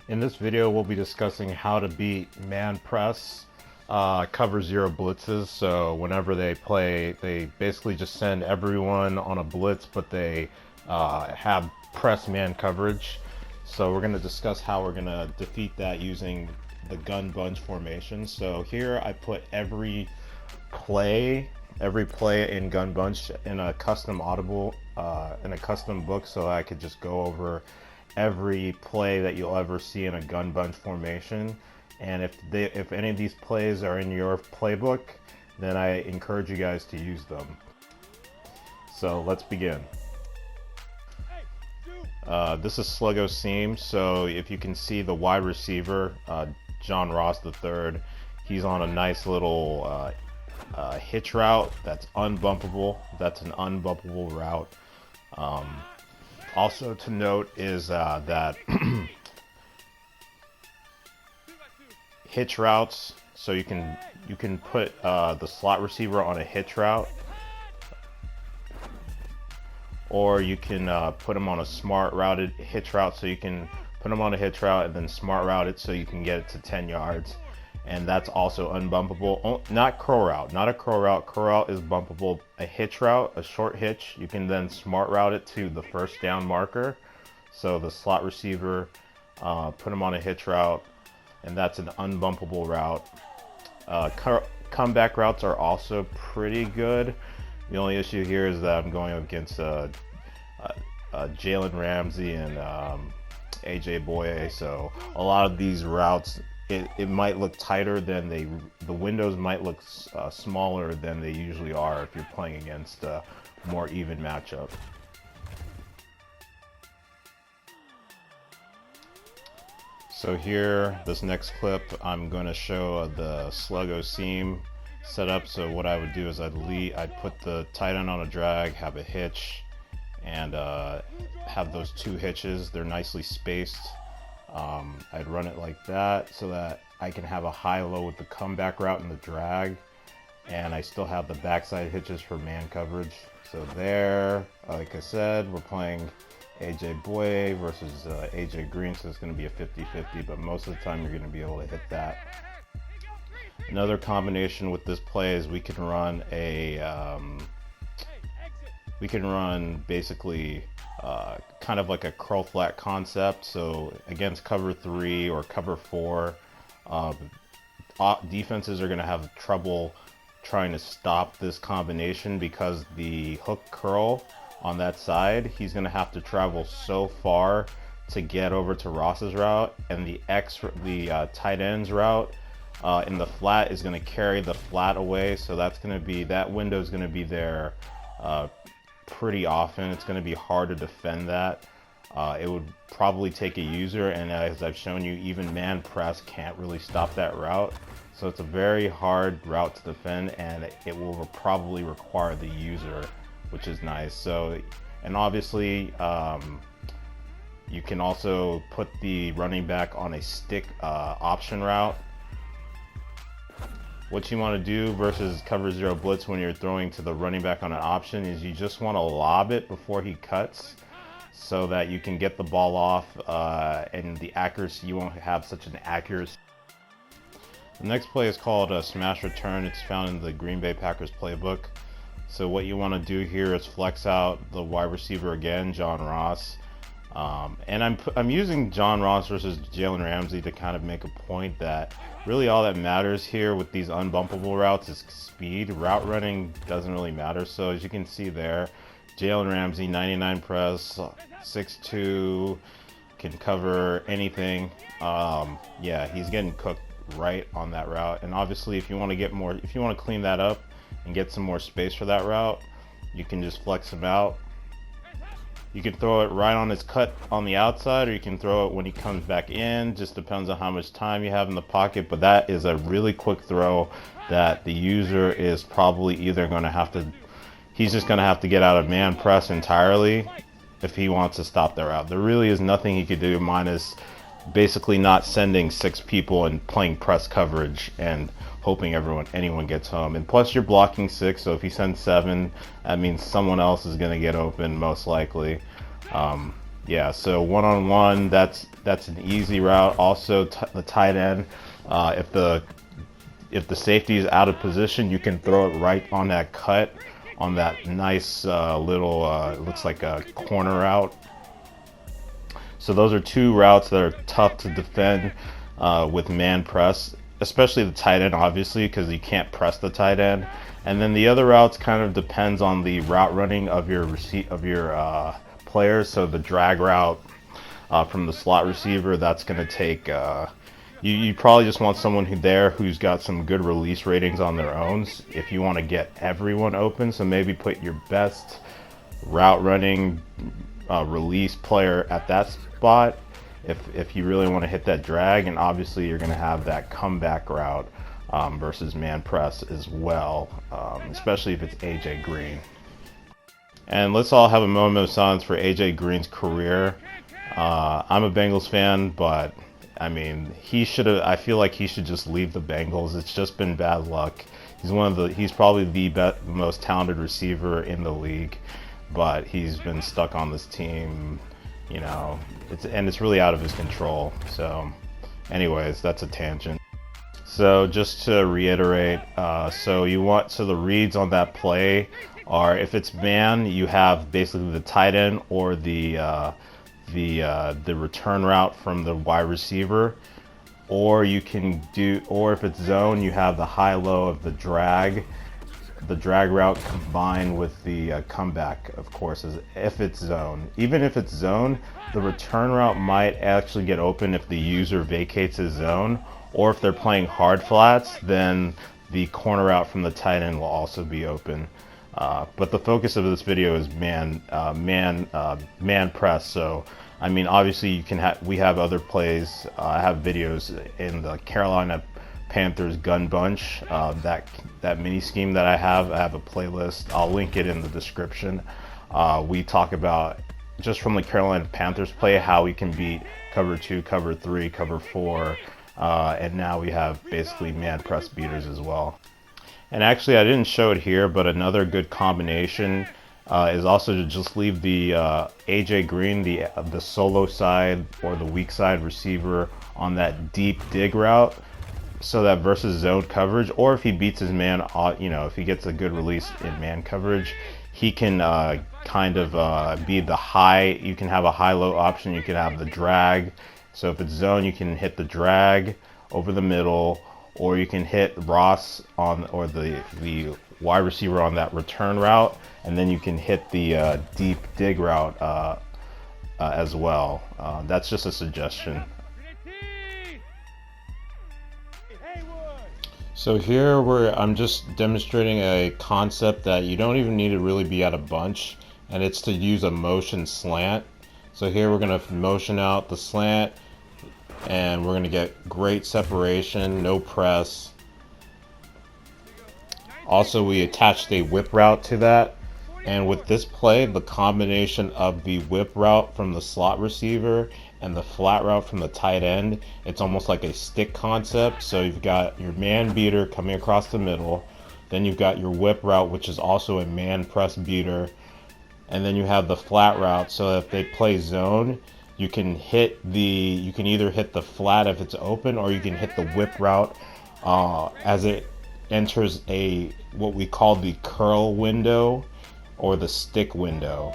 In this video, we'll be discussing how to beat man press cover zero blitzes. So whenever they play, they basically just send everyone on a blitz, but they have press man coverage. So we're going to discuss how we're going to defeat that using the gun bunch formation. So here I put every play in gun bunch in a custom audible in a custom book, so I could just go over every play that you'll ever see in a gun bunch formation. And if any of these plays are in your playbook, then I encourage you guys to use them. So let's begin. This is Sluggo seam. So if you can see the wide receiver, John Ross III, he's on a nice little hitch route that's unbumpable. That's an unbumpable route. Also to note is that hitch routes, so you can put the slot receiver on a hitch route, or you can put them on a smart routed hitch route. So you can put them on a hitch route and then smart route it so you can get it to 10 yards. And that's also unbumpable. Not curl route, not a curl route. Curl route is bumpable. A hitch route, a short hitch, you can then smart route it to the first down marker. So the slot receiver, put them on a hitch route, and that's an unbumpable route. Comeback routes are also pretty good. The only issue here is that I'm going up against Jalen Ramsey and AJ Boye. So a lot of these routes, it might look tighter than the windows might look smaller than they usually are if you're playing against a more even matchup. So here, this next clip, I'm going to show the Sluggo seam setup. So what I would do is I'd put the tight end on a drag, have a hitch, and have those two hitches. They're nicely spaced. I'd run it like that so that I can have a high-low with the comeback route and the drag, and I still have the backside hitches for man coverage. So there, like I said, we're playing AJ Boye versus AJ Green, so it's going to be a 50-50, but most of the time you're going to be able to hit that. Another combination with this play is we can run basically kind of like a curl flat concept. So against cover 3 or cover 4, defenses are going to have trouble trying to stop this combination because the hook curl on that side, he's going to have to travel so far to get over to Ross's route, and the tight end's route in the flat is going to carry the flat away. So that window is going to be there pretty often. It's going to be hard to defend that. It would probably take a user, and as I've shown you, even man press can't really stop that route. So it's a very hard route to defend, and it will probably require the user, which is nice. So, and obviously you can also put the running back on a stick option route. What you want to do versus cover zero blitz when you're throwing to the running back on an option is you just want to lob it before he cuts, so that you can get the ball off and the accuracy, you won't have such an accuracy. The next play is called a smash return. It's found in the Green Bay Packers playbook. So what you want to do here is flex out the wide receiver again, John Ross. And I'm using John Ross versus Jalen Ramsey to kind of make a point that really all that matters here with these unbumpable routes is speed. Route running doesn't really matter. So as you can see there, Jalen Ramsey, 99 press, 6'2", can cover anything. Yeah, he's getting cooked right on that route. And obviously, if you want to clean that up and get some more space for that route, you can just flex him out. You can throw it right on his cut on the outside, or you can throw it when he comes back in. Just depends on how much time you have in the pocket, but that is a really quick throw that the user is probably either going to have to, he's just going to have to get out of man press entirely if he wants to stop that route. There really is nothing he could do minus basically not sending 6 people and playing press coverage and hoping anyone gets home. And plus you're blocking 6, so if you send 7, that means someone else is going to get open most likely. Yeah, so one-on-one, that's that's an easy route. Also, the tight end, if the safety is out of position, you can throw it right on that cut, on that nice little, looks like a corner route. So those are two routes that are tough to defend with man press, especially the tight end, obviously, because you can't press the tight end. And then the other routes kind of depends on the route running of your players. So the drag route from the slot receiver, that's going to take. You probably just want someone who's got some good release ratings on their own if you want to get everyone open. So maybe put your best route running release player at that spot if you really want to hit that drag, and obviously you're going to have that comeback route versus man press as well, especially if it's AJ Green. And let's all have a moment of silence for AJ Green's career. I'm a Bengals fan, but I mean, I feel like he should just leave the Bengals. It's just been bad luck. He's probably the most talented receiver in the league, but he's been stuck on this team, you know, it's really out of his control. So anyways, that's a tangent. So just to reiterate, so the reads on that play are, if it's man, you have basically the tight end or the return route from the wide receiver, or if it's zone, you have the high-low of the drag route combined with the comeback, of course, if it's zone. Even if it's zone, the return route might actually get open if the user vacates his zone, or if they're playing hard flats, then the corner route from the tight end will also be open. But the focus of this video is man press. So I mean, obviously we have other plays. I have videos in the Carolina Panthers gun bunch, that mini scheme that I have a playlist. I'll link it in the description. We talk about, just from the Carolina Panthers play, how we can beat cover 2, cover 3, cover 4, and now we have basically man press beaters as well. And actually, I didn't show it here, but another good combination is also to just leave the AJ Green, the solo side or the weak side receiver on that deep dig route, so that versus zone coverage, or if he beats his man, you know, if he gets a good release in man coverage, he can kind of be the high. You can have a high-low option. You can have the drag. So if it's zone, you can hit the drag over the middle, or you can hit Ross or the wide receiver on that return route, and then you can hit the deep dig route as well. That's just a suggestion. So here I'm just demonstrating a concept that you don't even need to really be at a bunch, and it's to use a motion slant. So here we're going to motion out the slant, and we're going to get great separation, no press. Also, we attached a whip route to that, and with this play, the combination of the whip route from the slot receiver and the flat route from the tight end, it's almost like a stick concept. So you've got your man beater coming across the middle, then you've got your whip route, which is also a man press beater, and then you have the flat route. So if they play zone, you can either hit the flat if it's open, or you can hit the whip route as it enters what we call the curl window or the stick window.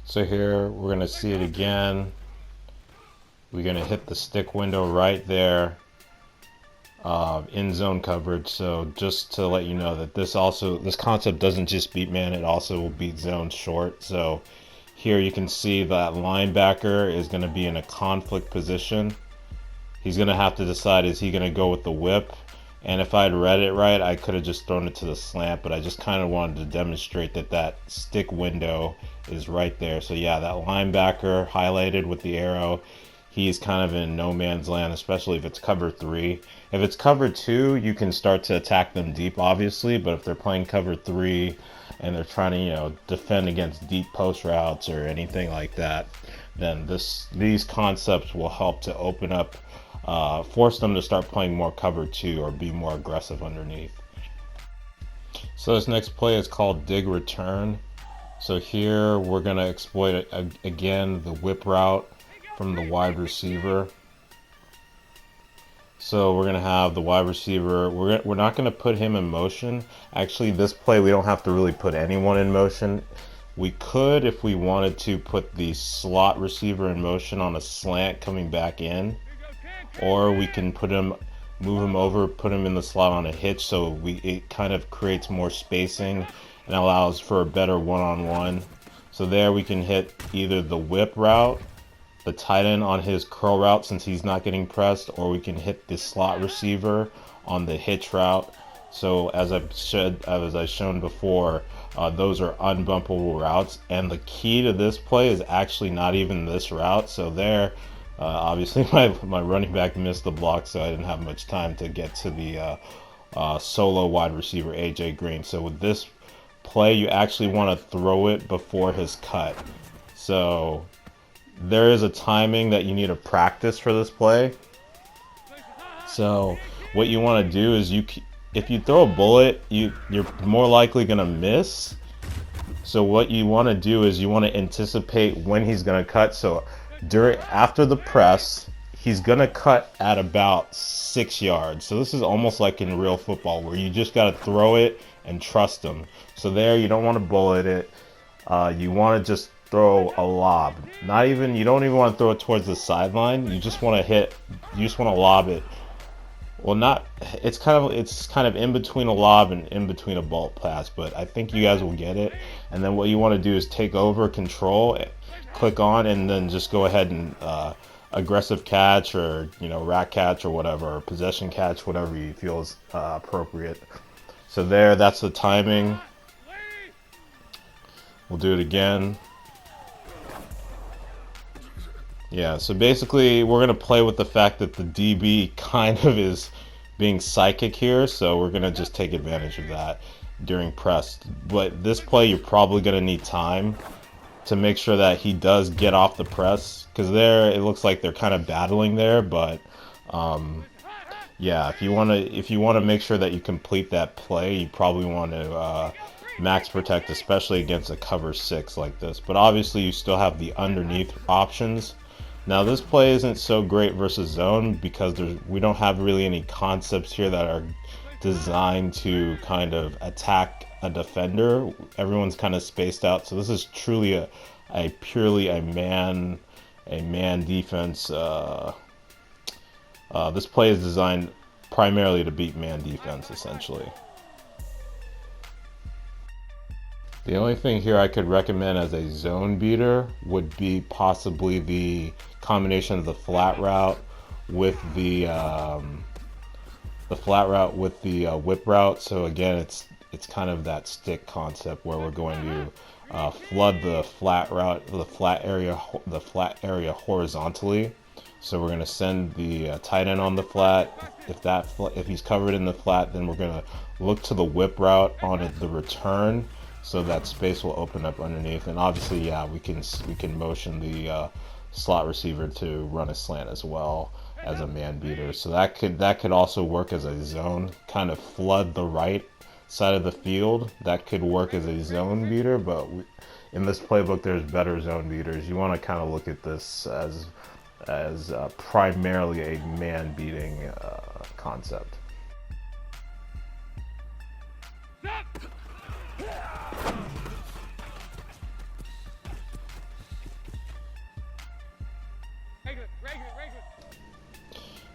So here we're going to see it again. We're going to hit the stick window right there in zone coverage. So just to let you know that this concept doesn't just beat man, it also will beat zone short. So here you can see that linebacker is going to be in a conflict position. He's going to have to decide, is he going to go with the whip? And if I'd read it right, I could have just thrown it to the slant, but I just kind of wanted to demonstrate that stick window is right there. So yeah, that linebacker highlighted with the arrow, he's kind of in no man's land, especially if it's cover 3. If it's cover 2, you can start to attack them deep, obviously, but if they're playing cover 3 and they're trying to, you know, defend against deep post routes or anything like that, then these concepts will help to open up, force them to start playing more cover 2 or be more aggressive underneath. So this next play is called dig return. So here we're going to exploit again the whip route from the wide receiver. So we're going to have the wide receiver. We're not going to put him in motion. Actually, this play we don't have to really put anyone in motion. We could, if we wanted to, put the slot receiver in motion on a slant coming back in, or we can move him over, put him in the slot on a hitch, so it kind of creates more spacing and allows for a better one-on-one. So there we can hit either the whip route, the tight end on his curl route since he's not getting pressed, or we can hit the slot receiver on the hitch route. So as I've shown before, those are unbumpable routes, and the key to this play is actually not even this route. So there, obviously my running back missed the block, so I didn't have much time to get to the solo wide receiver AJ Green. So with this play, you actually want to throw it before his cut. So there is a timing that you need to practice for this play. So what you want to do is if you throw a bullet, you're more likely going to miss. So what you want to do is you want to anticipate when he's going to cut. So after the press, he's going to cut at about 6 yards. So this is almost like in real football where you just got to throw it and trust him. So there, you don't want to bullet it. You want to just throw a lob. You don't even want to throw it towards the sideline. You just want to lob it. Well, it's kind of in between a lob and in between a bullet pass, but I think you guys will get it. And then what you want to do is take over control, click on, and then just go ahead and aggressive catch, or rack catch, or whatever, or possession catch, whatever you feel is appropriate. So there, that's the timing. We'll do it again. Yeah, so basically we're going to play with the fact that the DB kind of is being psychic here, so we're going to just take advantage of that during press. But this play, you're probably going to need time to make sure that he does get off the press, because there it looks like they're kind of battling there. But yeah, if you want to make sure that you complete that play, you probably want to max protect, especially against a cover 6 like this. But obviously you still have the underneath options. Now this play isn't so great versus zone because we don't have really any concepts here that are designed to kind of attack a defender. Everyone's kind of spaced out, so this is truly purely a man defense. This play is designed primarily to beat man defense, essentially. The only thing here I could recommend as a zone beater would be possibly the combination of the flat route with the whip route. So again, it's kind of that stick concept where we're going to flood the flat area horizontally. So we're going to send the tight end on the flat. If he's covered in the flat, then we're going to look to the whip route on the return, so that space will open up underneath. And obviously, yeah, we can motion the slot receiver to run a slant as well as a man beater. So that could also work as a zone, kind of flood the right side of the field. That could work as a zone beater, but in this playbook, there's better zone beaters. You want to kind of look at this as primarily a man beating concept.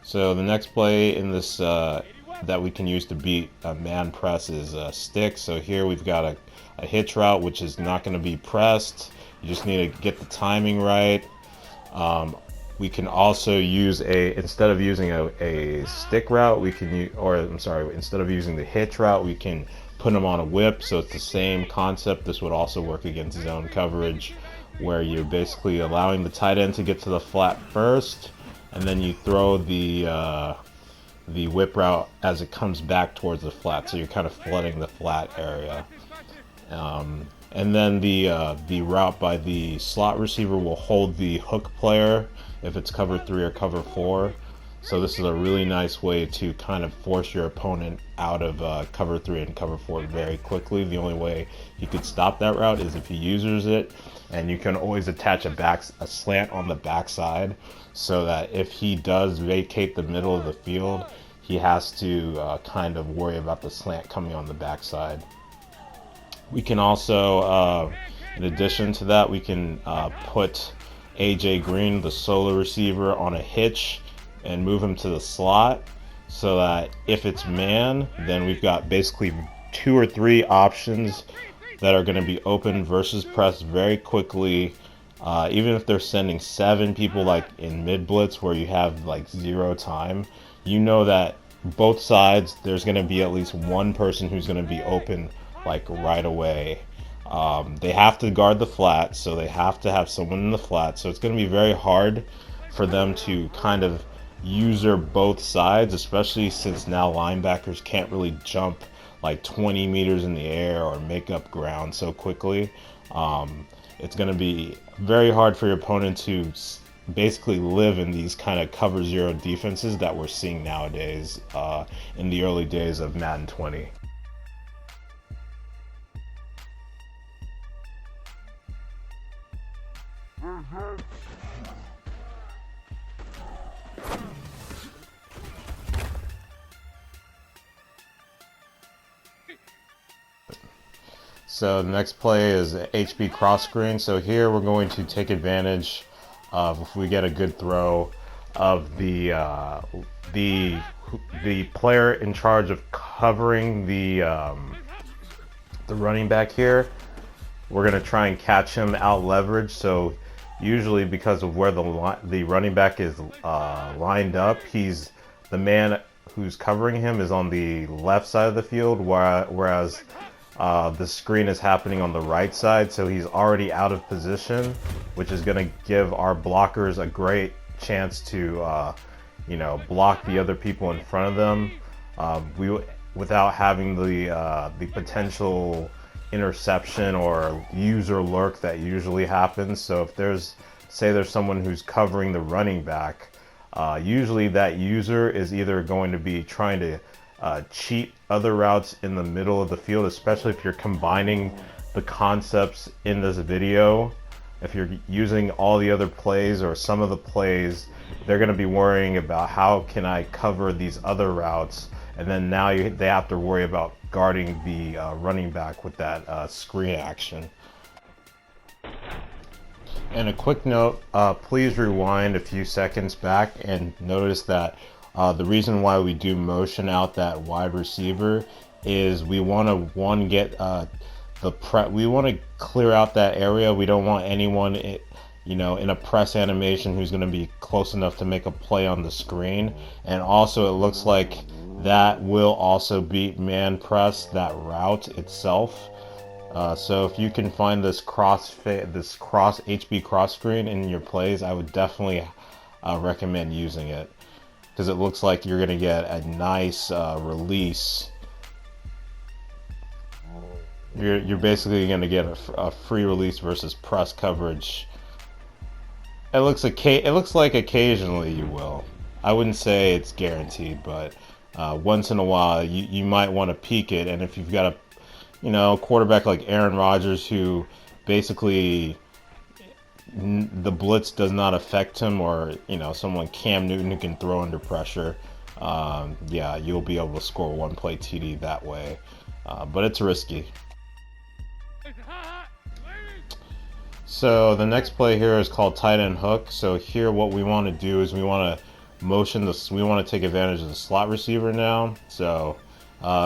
So the next play in this that we can use to beat a man press is stick. So here we've got a hitch route, which is not going to be pressed. You just need to get the timing right. We can also use instead of using a stick route, instead of using the hitch route, we can put them on a whip. So it's the same concept. This would also work against zone coverage, where you're basically allowing the tight end to get to the flat first, and then you throw the whip route as it comes back towards the flat. So you're kind of flooding the flat area. And then the route by the slot receiver will hold the hook player if it's cover 3 or cover 4. So this is a really nice way to kind of force your opponent out of cover 3 and cover 4 very quickly. The only way you could stop that route is if he uses it, and you can always attach a slant on the backside, so that if he does vacate the middle of the field, he has to kind of worry about the slant coming on the backside. We can also, in addition to that, we can put AJ Green, the solo receiver, on a hitch and move him to the slot, so that if it's man, then we've got basically 2 or 3 options that are going to be open versus press very quickly. Even if they're sending 7 people like in mid blitz where you have like 0 time, you know that both sides there's going to be at least one person who's going to be open like right away. They have to guard the flat, so they have to have someone in the flat, so it's going to be very hard for them to kind of user both sides, especially since now linebackers can't really jump like 20 meters in the air or make up ground so quickly. It's going to be very hard for your opponent to basically live in these kind of cover 0 defenses that we're seeing nowadays in the early days of Madden 20. So the next play is HB cross screen. So here we're going to take advantage of, if we get a good throw, of the player in charge of covering the running back here. We're going to try and catch him out leverage. So usually because of where the running back is lined up, he's the man who's covering him is on the left side of the field, whereas the screen is happening on the right side, so he's already out of position, which is going to give our blockers a great chance to, block the other people in front of them, without having the potential interception or user lurk that usually happens. So if there's someone who's covering the running back, usually that user is either going to be trying to cheat other routes in the middle of the field, especially if you're combining the concepts in this video. If you're using all the other plays or some of the plays, they're going to be worrying about how can I cover these other routes, and then now they have to worry about guarding the running back with that screen action. And a quick note, please rewind a few seconds back and notice that the reason why we do motion out that wide receiver is we want to get we want to clear out that area. We don't want anyone in a press animation who's going to be close enough to make a play on the screen. And also it looks like that will also beat man press, that route itself. So if you can find this cross HB cross screen in your plays, I would definitely recommend using it, because it looks like you're going to get a nice release. You're basically going to get a free release versus press coverage. It looks like occasionally you will. I wouldn't say it's guaranteed, but once in a while you might want to peek it. And if you've got a quarterback like Aaron Rodgers, who basically the blitz does not affect him, or someone Cam Newton who can throw under pressure, you'll be able to score one play TD that way, but it's risky. So the next play here is called tight end hook. So here what we want to do is we want to we want to take advantage of the slot receiver now. So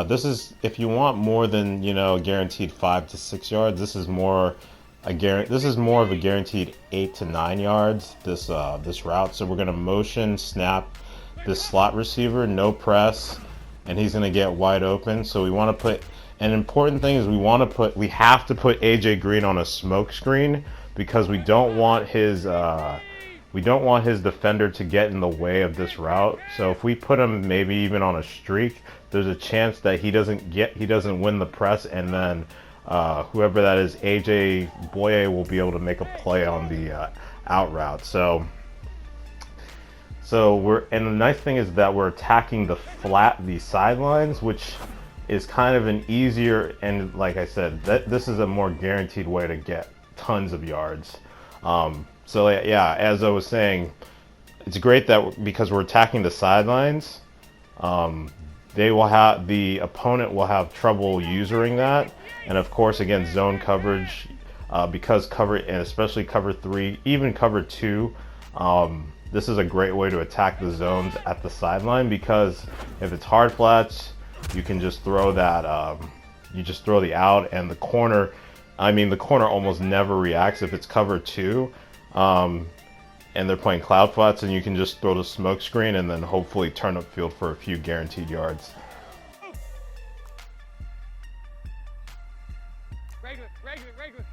this is, if you want more than guaranteed 5 to 6 yards, this is more of a guaranteed 8 to 9 yards, this route. So we're going to motion snap this slot receiver, no press, and he's going to get wide open. So we want to put, an important thing is we have to put AJ Green on a smoke screen, because we don't want his defender to get in the way of this route. So if we put him maybe even on a streak, there's a chance that he doesn't win the press, and then whoever that is, AJ Boye, will be able to make a play on the out route. So So and the nice thing is that we're attacking the sidelines, which is kind of an easier, and like I said, this is a more guaranteed way to get tons of yards. So yeah, as I was saying, it's great that because we're attacking the sidelines, the opponent will have trouble using that, and of course against zone coverage, because cover, and especially cover 3, even cover 2, this is a great way to attack the zones at the sideline, because if it's hard flats, you can just throw that, you just throw the out, and the corner, the corner almost never reacts if it's cover 2, and they're playing cloud flats, and you can just throw the smoke screen and then hopefully turn up field for a few guaranteed yards. Regular.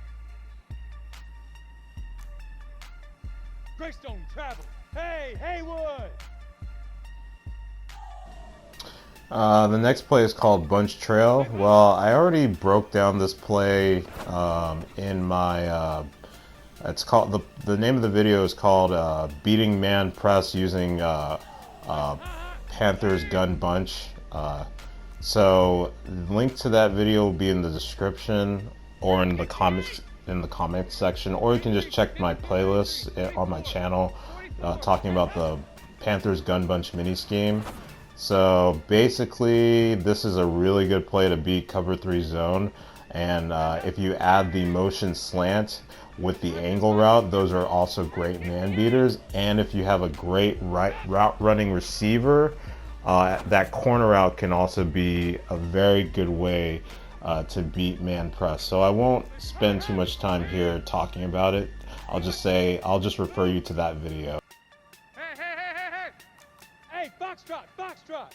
Greystone travel. Hey, Haywood! The next play is called Bunch Trail. Well, I already broke down this play in my, it's called, the name of the video is called Beating Man Press Using Panthers Gun Bunch. So the link to that video will be in the description or in the comments section, or you can just check my playlist on my channel talking about the Panthers Gun Bunch mini scheme. So basically, this is a really good play to beat cover 3 zone, and if you add the motion slant with the angle route, those are also great man beaters. And if you have a great route running receiver, that corner route can also be a very good way to beat man press. So I won't spend too much time here talking about it. I'll just refer you to that video. Hey, foxtrot! Stop!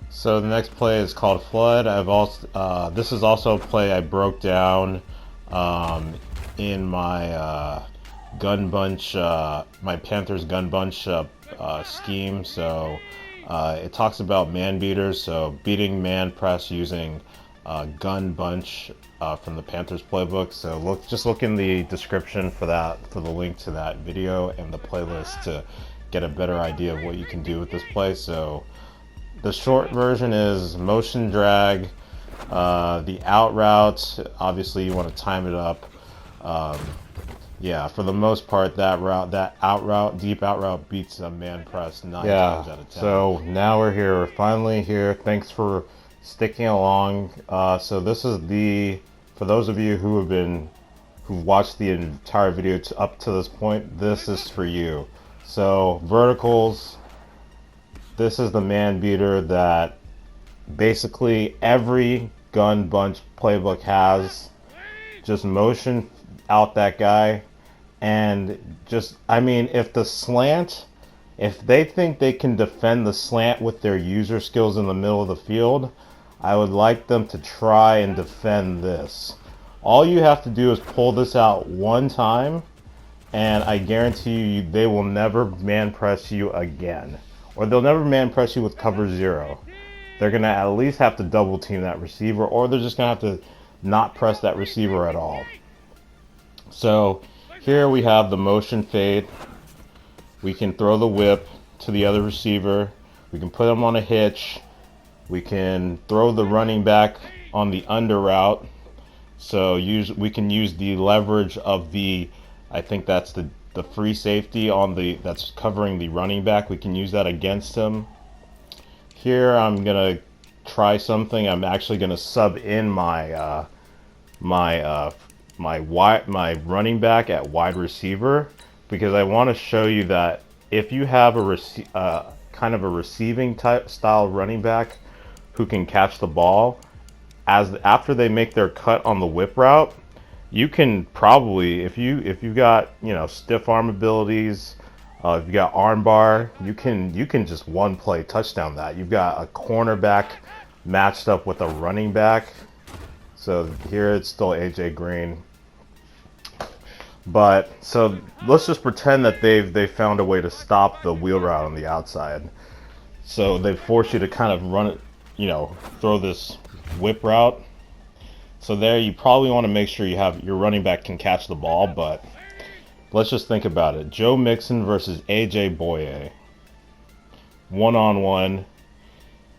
So the next play is called Flood. This is also a play I broke down in my gun bunch, my Panthers gun bunch scheme. So it talks about man beaters, so beating man press using gun bunch from the Panthers playbook. So just look in the description for the link to that video and the playlist to get a better idea of what you can do with this play. So the short version is motion drag, the out route, obviously you want to time it up. Yeah, for the most part, that deep out route beats a man press 9 times out of 10. So now we're finally here. Thanks for sticking along. So this is for those of you who've watched the entire video up to this point, this is for you. So verticals. This is the man beater that basically every gun bunch playbook has. Just motion out that guy, and if they think they can defend the slant with their user skills in the middle of the field, I would like them to try and defend this. All you have to do is pull this out one time, and I guarantee you they will never man press you again. Or they'll never man press you with cover 0. They're going to at least have to double team that receiver, or they're just going to have to not press that receiver at all. So here we have the motion fade. We can throw the whip to the other receiver. We can put them on a hitch. We can throw the running back on the under route. So we can use the leverage of I think that's the free safety that's covering the running back. We can use that against him. Here I'm gonna try something. I'm actually gonna sub in my my running back at wide receiver, because I want to show you that if you have kind of a receiving type style running back who can catch the ball, after they make their cut on the whip route, you can probably, if you've got stiff arm abilities, if you got arm bar, you can just one play touchdown that. You've got a cornerback matched up with a running back. So here it's still AJ Green. But so let's just pretend that they found a way to stop the wheel route on the outside. So they force you to kind of run it, throw this whip route. So there you probably want to make sure you have your running back can catch the ball, but let's just think about it. Joe Mixon versus AJ Boye. One-on-one.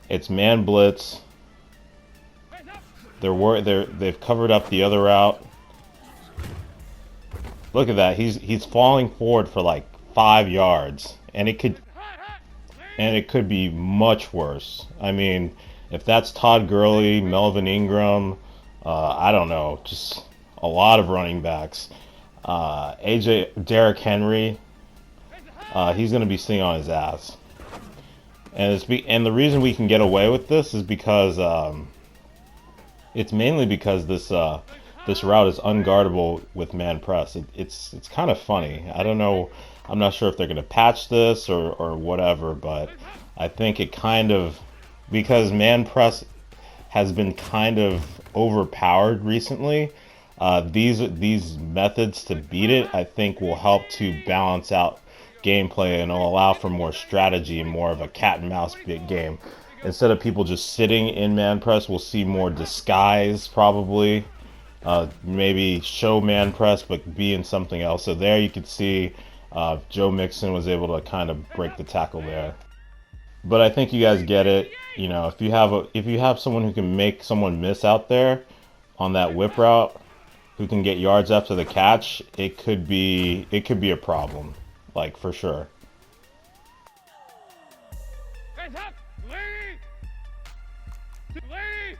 It's man blitz. They've covered up the other route. Look at that. He's falling forward for like 5 yards, and it could be much worse. I mean, if that's Todd Gurley, Melvin Ingram, I don't know, just a lot of running backs. Derrick Henry, he's going to be sitting on his ass. And the reason we can get away with this is because it's mainly because this route is unguardable with man press. It's kind of funny. I don't know. I'm not sure if they're going to patch this or whatever, but I think it kind of, because man press has been kind of overpowered recently. These methods to beat it, I think, will help to balance out gameplay and will allow for more strategy and more of a cat and mouse big game. Instead of people just sitting in man press, we'll see more disguise probably. Maybe show man press but be in something else. So there you can see Joe Mixon was able to kind of break the tackle there. But I think you guys get it. If you have someone who can make someone miss out there on that whip route, who can get yards after the catch, it could be a problem, like for sure. Hands up! Lead! Lead!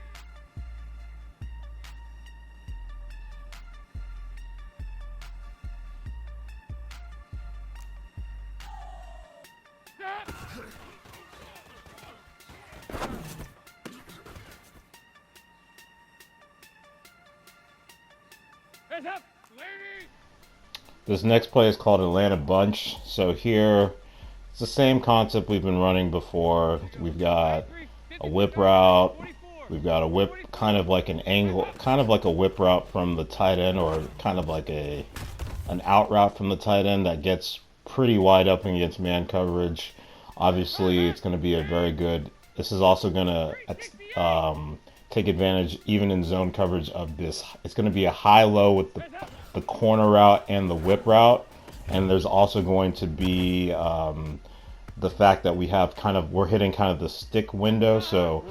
Stop! Hands up! Lead! This next play is called Atlanta Bunch. So here, it's the same concept we've been running before. We've got a whip route. We've got a whip, kind of like an angle, kind of like a whip route from the tight end, or kind of like an out route from the tight end that gets pretty wide up against man coverage. Obviously, it's going to be a very good. This is also going to take advantage, even in zone coverage, of this. It's going to be a high-low with the corner route and the whip route, and there's also going to be the fact that we're hitting kind of the stick window. So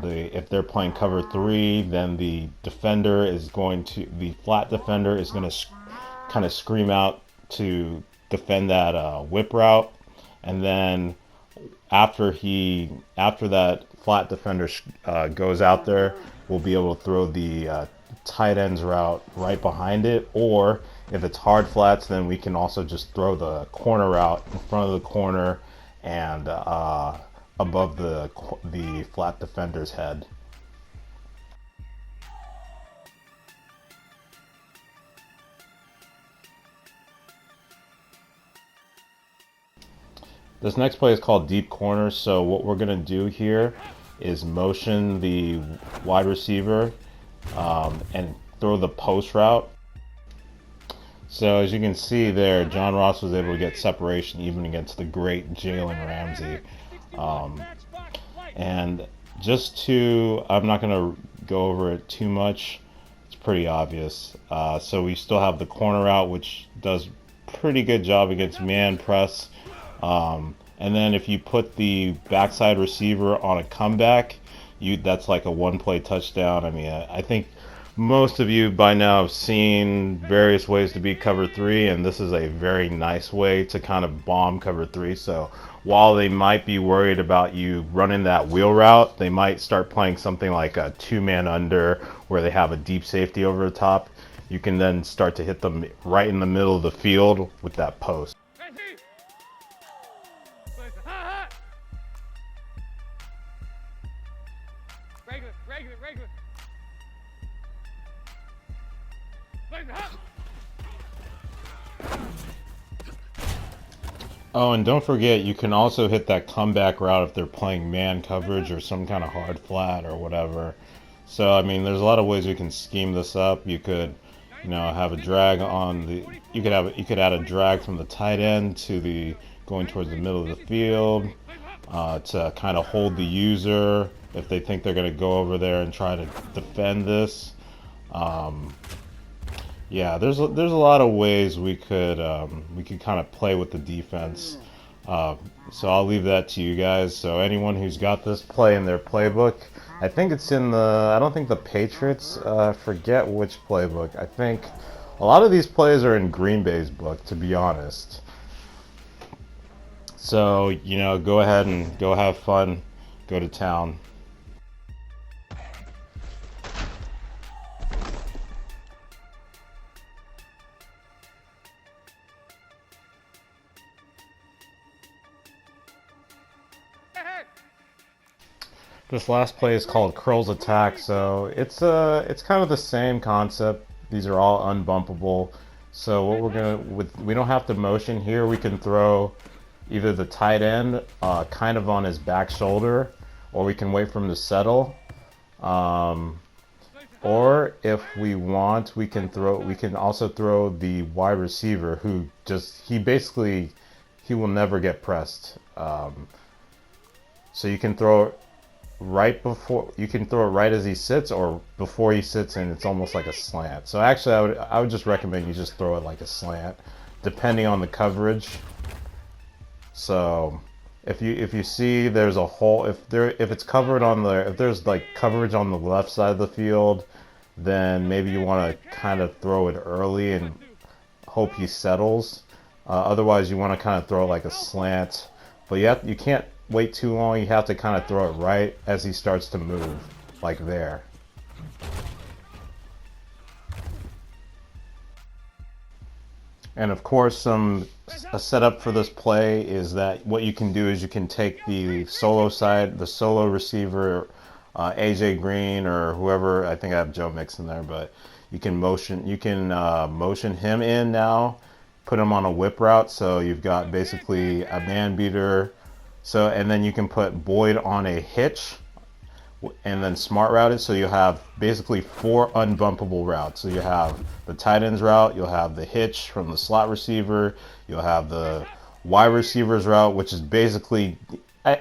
if they're playing cover 3, then the flat defender is going to kind of scream out to defend that whip route, and then after that flat defender goes out there, we'll be able to throw the tight ends route right behind it. Or if it's hard flats, then we can also just throw the corner route in front of the corner and above the flat defender's head. This next play is called deep corner. So what we're going to do here is motion the wide receiver and throw the post route. So as you can see there, John Ross was able to get separation even against the great Jalen Ramsey. And I'm not going to go over it too much. It's pretty obvious. So we still have the corner route, which does pretty good job against man press. And then if you put the backside receiver on a comeback, that's like a one-play touchdown. I mean, I think most of you by now have seen various ways to beat cover 3, and this is a very nice way to kind of bomb cover 3. So while they might be worried about you running that wheel route, they might start playing something like a 2-man under where they have a deep safety over the top. You can then start to hit them right in the middle of the field with that post. Regular. Oh, and don't forget, you can also hit that comeback route if they're playing man coverage or some kind of hard flat or whatever. So, I mean, there's a lot of ways we can scheme this up. You could, have a drag on the. You could add a drag from the tight end to the going towards the middle of the field. to kind of hold the user if they think they're going to go over there and try to defend this. Yeah, there's a lot of ways we could kind of play with the defense. So I'll leave that to you guys. So anyone who's got this play in their playbook, I think it's in the, I don't think the Patriots, forget which playbook. I think a lot of these plays are in Green Bay's book, to be honest. So, you know, go ahead and go have fun, go to town. This last play is called Curls Attack, so it's kind of the same concept. These are all unbumpable. So what we're gonna, we don't have to motion here. We can throw either the tight end kind of on his back shoulder, or we can wait for him to settle. Or if we want, we can also throw the wide receiver who he will never get pressed. So you can throw it right before, you can throw it right as he sits or before he sits, and it's almost like a slant. So actually I would just recommend you just throw it like a slant, depending on the coverage. So if you see there's a hole, if it's covered on if there's like coverage on the left side of the field, then maybe you want to kind of throw it early and hope he settles. Otherwise you want to kind of throw it like a slant, but you can't wait too long. You have to kind of throw it right as he starts to move, like there. And of course, a setup for this play is that what you can do is you can take the solo side, the solo receiver, AJ Green or whoever. I think I have Joe Mixon there, but you can motion him in now, put him on a whip route. So you've got basically a man beater. So, and then you can put Boyd on a hitch and then smart route it. So you have basically 4 unbumpable routes. So you have the tight ends route, you'll have the hitch from the slot receiver, you'll have the wide receivers route, which is basically,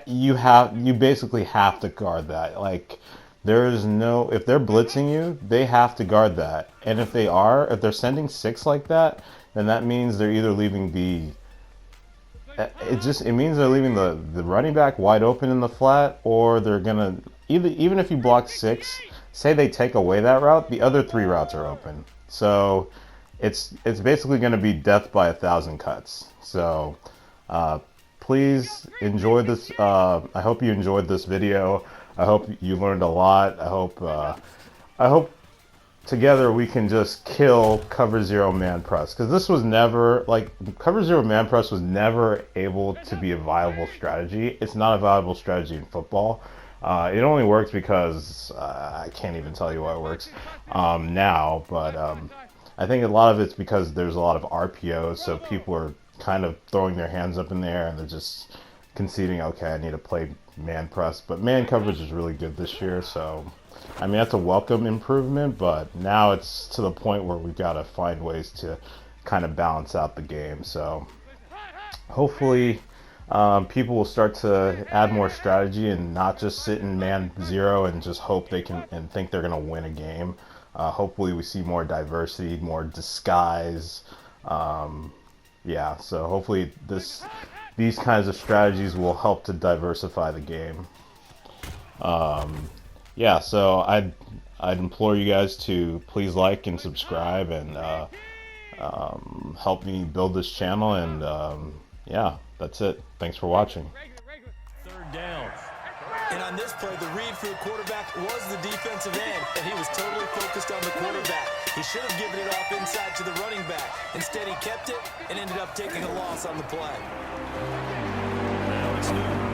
you basically have to guard that. Like, there is no, if they're blitzing you, they have to guard that. And if they're sending 6 like that, then that means they're either leaving it means they're leaving the running back wide open in the flat, or they're gonna even if you block 6, say they take away that route, the other 3 routes are open. So it's basically going to be death by 1,000 cuts. So please enjoy this. I hope you enjoyed this video. I hope you learned a lot. I hope together we can just kill cover 0 man press, because this was never, like, cover 0 man press was never able to be a viable strategy. It's not a viable strategy in football. It only works because I can't even tell you why it works now, but I think a lot of it's because there's a lot of RPOs, so people are kind of throwing their hands up in the air and they're just conceding, okay, I need to play man press. But man coverage is really good this year, so I mean, that's a welcome improvement, but now it's to the point where we've got to find ways to kind of balance out the game. So hopefully people will start to add more strategy and not just sit in man 0 and just hope they can and think they're going to win a game. Hopefully we see more diversity, more disguise. Yeah, so hopefully these kinds of strategies will help to diversify the game. Yeah, so I'd implore you guys to please like and subscribe and help me build this channel. And yeah, that's it. Thanks for watching. 3rd down. And on this play, the read for the quarterback was the defensive end, and he was totally focused on the quarterback. He should have given it off inside to the running back. Instead, he kept it and ended up taking a loss on the play. Now it's new.